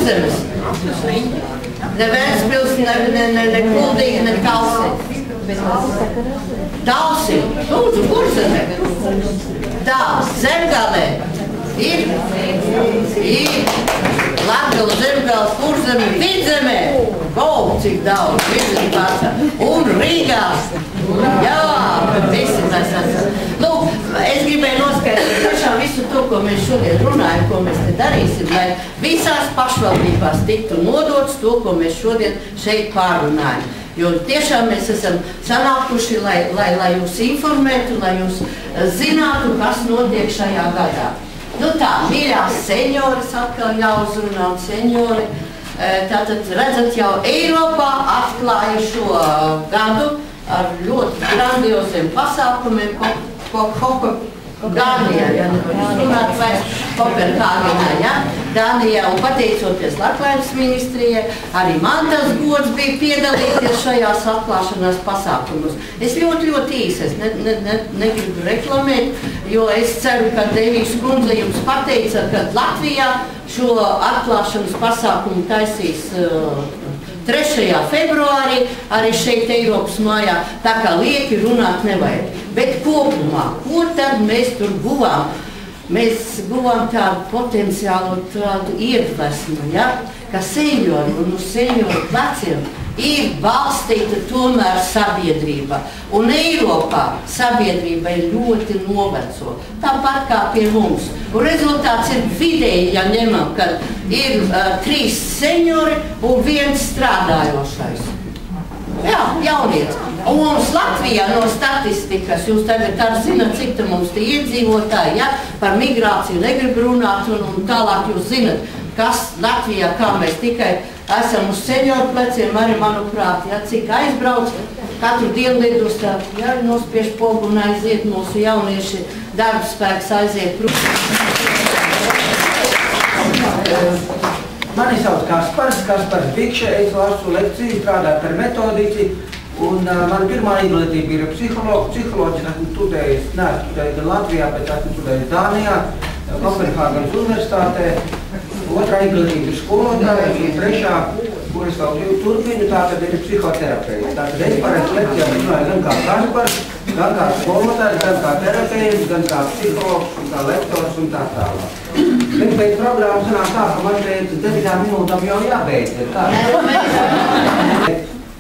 Kurzemes. Ne Ventspils, ne Kuldīga, ne Talsi. Talsi, lūdzu, Kurzeme. Tā, Zemgalē. Ir. Latgala, Zemgala, Kurzeme, Vidzemē. Cik daudz, un Rīgā. Jā, visi mēs esam. Lūk, es gribēju noskaidrot tiešām visu to, ko mēs šodien runājam, ko mēs te darīsim, lai visās pašvaldībās tiktu nodots to, ko mēs šodien šeit pārunājam. Jo tiešām mēs esam sanākuši, lai jūs informētu, lai jūs zinātu, kas notiek šajā gadā. Nu tā, mīļās senjoras atkal jāuzrunā un senjori. Tātad redzat jau Eiropā atklāja šo gadu ar ļoti grandioziem pasākumiem, Dānijā, ja nevar runāt vairs, Kopenhāgenā, ja, Dānijā, un pateicoties Labklājības ministrijai, arī man tas gods bija piedalīties šajās atklāšanās pasākumus. Es ļoti īsi, es negribu reklamēt, jo es ceru, ka Devijas kundze jums pateica, ka Latvijā šo atklāšanas pasākumu taisīs 3. februārī, arī šeit Eiropas mājā, tā kā lieki runāt nevajag. Bet kopumā, ko tad mēs tur guvām? Mēs guvām tādu potenciālu tādu iedvesmu, ja? Ka senjori un uz senjoru pleciem ir balstīta tomēr sabiedrība. Un Eiropā sabiedrība ir ļoti noveco, tāpat kā pie mums. Un rezultāts ir vidēji, ja ņemam, kad ir 3 senjori un 1 strādājošais. Jā, jaunietis. Un mums Latvijā no statistikas, jūs tagad arī zināt, cik te mums te iedzīvotāji, ja, par migrāciju negribu runāt un tālāk jūs zināt, kas Latvijā, kā mēs tikai esam uz senjoru pleciem, arī manuprāt, ja, cik aizbrauc, katru dienu lidostā, ja, nospiež pogu un aiziet mūsu jaunieši, darbspēks aiziet prom. Mani sauc Kaspars Bikše, es lasu lekciju, strādāju par metodici, un mana pirmā izglītība ir psiholoģija, esmu studējis, neesmu studējis gan Latvijā, bet esmu studējis Dānijā, Kopenhāgenas universitātē, otrā izglītība ir skolotāja, un trešā, kur es vēl turpinu, tātad ir psihoterapeits. Tātad es parasti lekcijām runāju gan kā Kaspars, gan kā skolotājs, gan kā terapeits, gan kā psihologs, kā lektors un tā tālāk. Bet pēc programmas sanāk tā, ka man teica 9 minūtām jau jābeidz.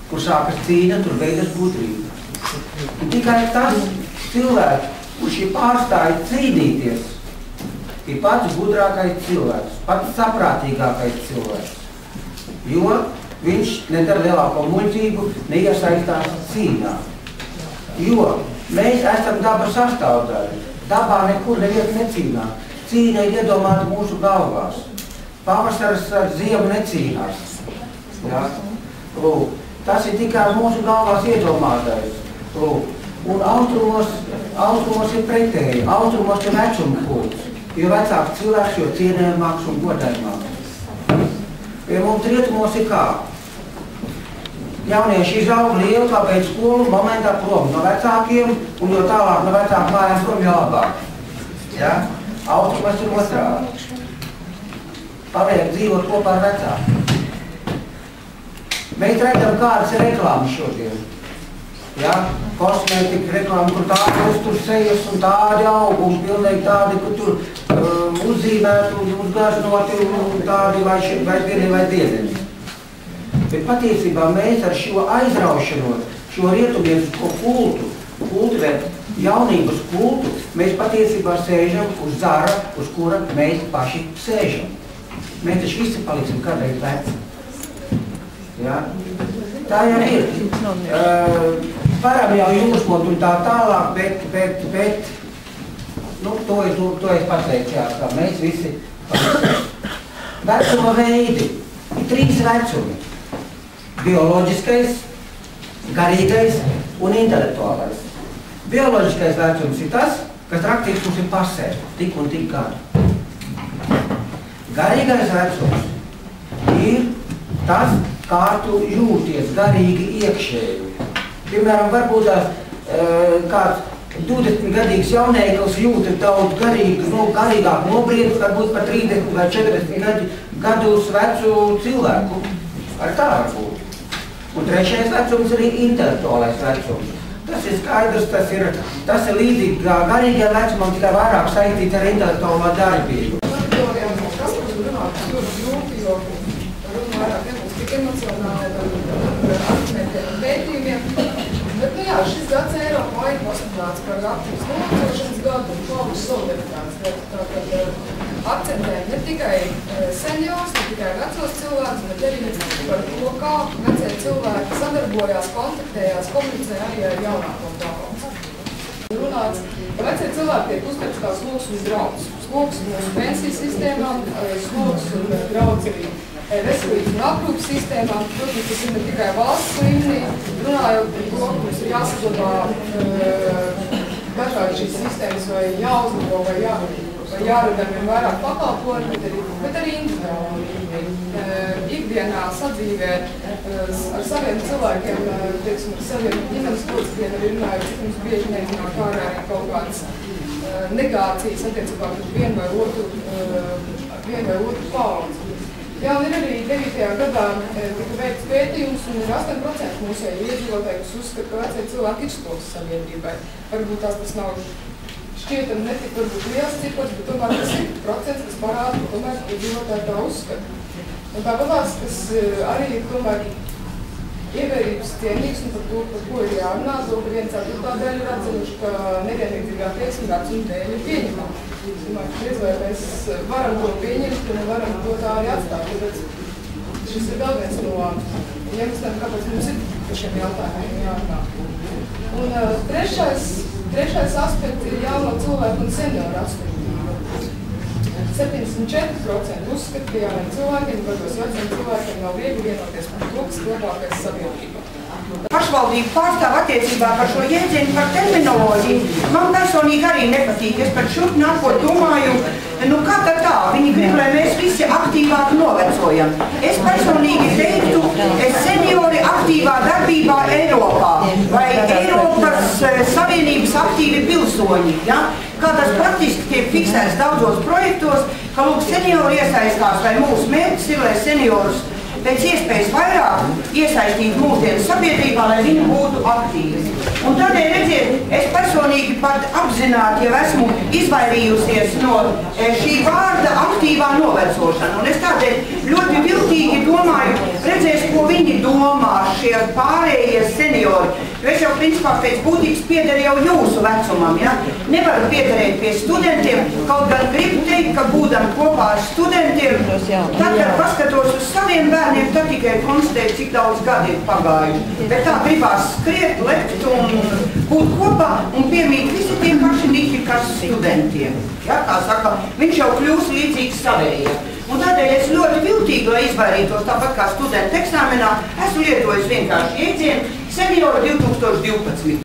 Kur sākas cīņa, tur beidzas gudrība. Un tikai tas cilvēks, kurš ir pārstājis cīnīties, ir pats gudrākais cilvēks, pats saprātīgākais cilvēks. Jo viņš nedara lielāko muļķību, neiesaistās cīņā. Jo mēs esam dabas sastāvdaļa. Dabā nekur neviet necīnā. Cīņa ir iedomāta mūsu galvās. Pavasaras ar ziemu necīnās. Ja? Lūk, tas ir tikai mūsu galvās iedomātais. Lūk. Un austrumos ir pretēji. Austrumos ir vecuma kults. Jo vecāks cilvēks, jo cienējamāks un godājumāks. Pie mums rietumos ir kā? Jaunieši izaug lielu, kāpēc skolu momentā prom no vecākiem, un jo tālāk no vecāku mājām prom jau labāk. Ja? Austrumos ir otrādi. Paliek dzīvot kopā ar vecāku. Mēs redzam, kādas ir reklāmas šodien. Ja? Kosmētika reklāma, kur tādi uztur sejas un tādi aug, un pilnīgi tādi, kur tur uzzīmēt un uzgažnoti un tādi vai dieni vai dieni. Bet patiesībā mēs ar šo aizraušanos, šo rietumietisko kultu, jaunības kultu, mēs patiesībā sēžam uz zara, uz kura mēs paši sēžam. Mēs taču visi paliksim kādreiz veci. Ja? Tā jau ir. Varam jau jūsmot un tā tālāk, bet nu, to es pateicu, jā, kā mēs visi paliksim. Vecuma veidi ir 3 vecumi. Bioloģiskais, garīgais un intelektuālais. Bioloģiskais vecums ir tas, kas rakstīts mums ir pasē, tik un tik gadu. Garīgais vecums ir tas, kā tu jūties garīgi iekšēji. Piemēram, varbūt kāds 20-gadīgs jaunieklis jūtas daudz garīgāk nobriedis, varbūt pat 30 vai 40 gadi gadus vecu cilvēku. Ar tā var būt. Un trešais vecums ir intelektuālais vecums. Tas ir skaidrs, tas ir līdzīgi garīgajam vecumam, tikai vairāk saistīts ar intelektuālo darbību. Kas mums runāt ļoti grūti, jo runa vairāk nebūs tik emocionāli ar argumentiem un pētījumiem. Bet, nu jā, šis gads Eiropā ir pasludināts par aktīvas novecošanas gadu un paauģu solidaritātes gadu. Tātad akcentējam ne tikai seniors, ne tikai vecos cilvēkus, bet arī par to, kā vecie cilvēki sadarbojās, kontaktējās, komunicē arī ar jaunāko paudzi. Runāts, ka vecie cilvēki tiek uzskatīts kā sloks un draudz. Sloks mūsu pensiju sistēmām, sloks un draudz arī veselības un aprūpas sistēmām. Protams, tas ir ne tikai valsts līmenī, runājot par to, ka mums ir jāsaglabā dažādi šīs sistēmas vai jāuzlabo vai jārada vien vairāk pakalpojumu, bet arī individuāli līmenī. Ikdienā sadzīvē ar saviem cilvēkiem, teiksim, ar saviem ģimenes locekļiem arī runājot, cik mums bieži nezināk ārā kaut kādas negācijas attiecībā pret vienu vai otru paudzi. Jā, un ir arī 9. gadā tika veikts pētījums, un ir 8% mūsēji iedzīvotāji, kas uzskata, ka vecie cilvēki ir sloks sabiedrībai. Varbūt tas nav šķietami netik varbūt liels cipars, bet tomēr tas ir procents, kas parāda, ka tomēr iedzīvotāji tā uzskata. Un tāpatās, kas arī tomēr ievērības cienīgs un par ko ir jārunā, to, ka 1/4 daļa ir atzinuši, ka nevienlīdzīgā tieksme vecuma dēļ ir pieņemama. Domāju, vai mēs varam to pieņemt, un varam to tā arī atstāt. Tāpēc šis ir vēl viens no iemesliem, kāpēc mums ir par šiem jautājumiem jārunā. Un trešais aspekts ir jauno cilvēku un senioru aspektība. 74% uzskata, ka jauniem cilvēkiem, gados veciem cilvēkiem nav viegli vienoties par to, kas labākais sabiedrībā. Pašvaldību pārstāv attiecībā par šo jēdzienu, par terminoloģiju. Man personīgi arī nepatīk. Es par šurp nākot domāju, kā tad tā? Viņi grib, lai mēs visi aktīvāk novecojam. Es personīgi teiktu, seniori aktīvā darbībā Eiropā vai Eiropas Savienības aktīvi pilsoņi. Ja? Kā tas praktiski tiek fiksēts daudzos projektos, ka lūk, seniori iesaistās, vai mūsu mērķis ir, lai seniorus pēc iespējas vairāk iesaistīt mūsdienu sabiedrībā, lai viņi būtu aktīvi. Un tādēļ, redziet, es personīgi pat apzināti jau esmu izvairījusies no šī vārda aktīvā novecošana. Un es tādēļ ļoti viltīgi domāju, redzēs, ko viņi domā, šie pārējie seniori. Es jau principā pēc būtības piederu jau jūsu vecumam, ja? Nevaru piederēt pie studentiem, kaut gan gribu teikt, ka būdam kopā ar studentiem, tad, kad paskatos uz saviem bērniem, tad tikai konstatēju, cik daudz gadi ir pagājuši. Bet tā gribās skriet, lekt un būt kopā un piemīt visi tie paši niķi, kas studentiem. Ja, kā saka, viņš jau kļūs līdzīgs savējiem. Un tādēļ es ļoti viltīgi, lai izvairītos tāpat kā studenta eksāmenā, esmu lietojis vienkārši jēdzienu Seniori 2012.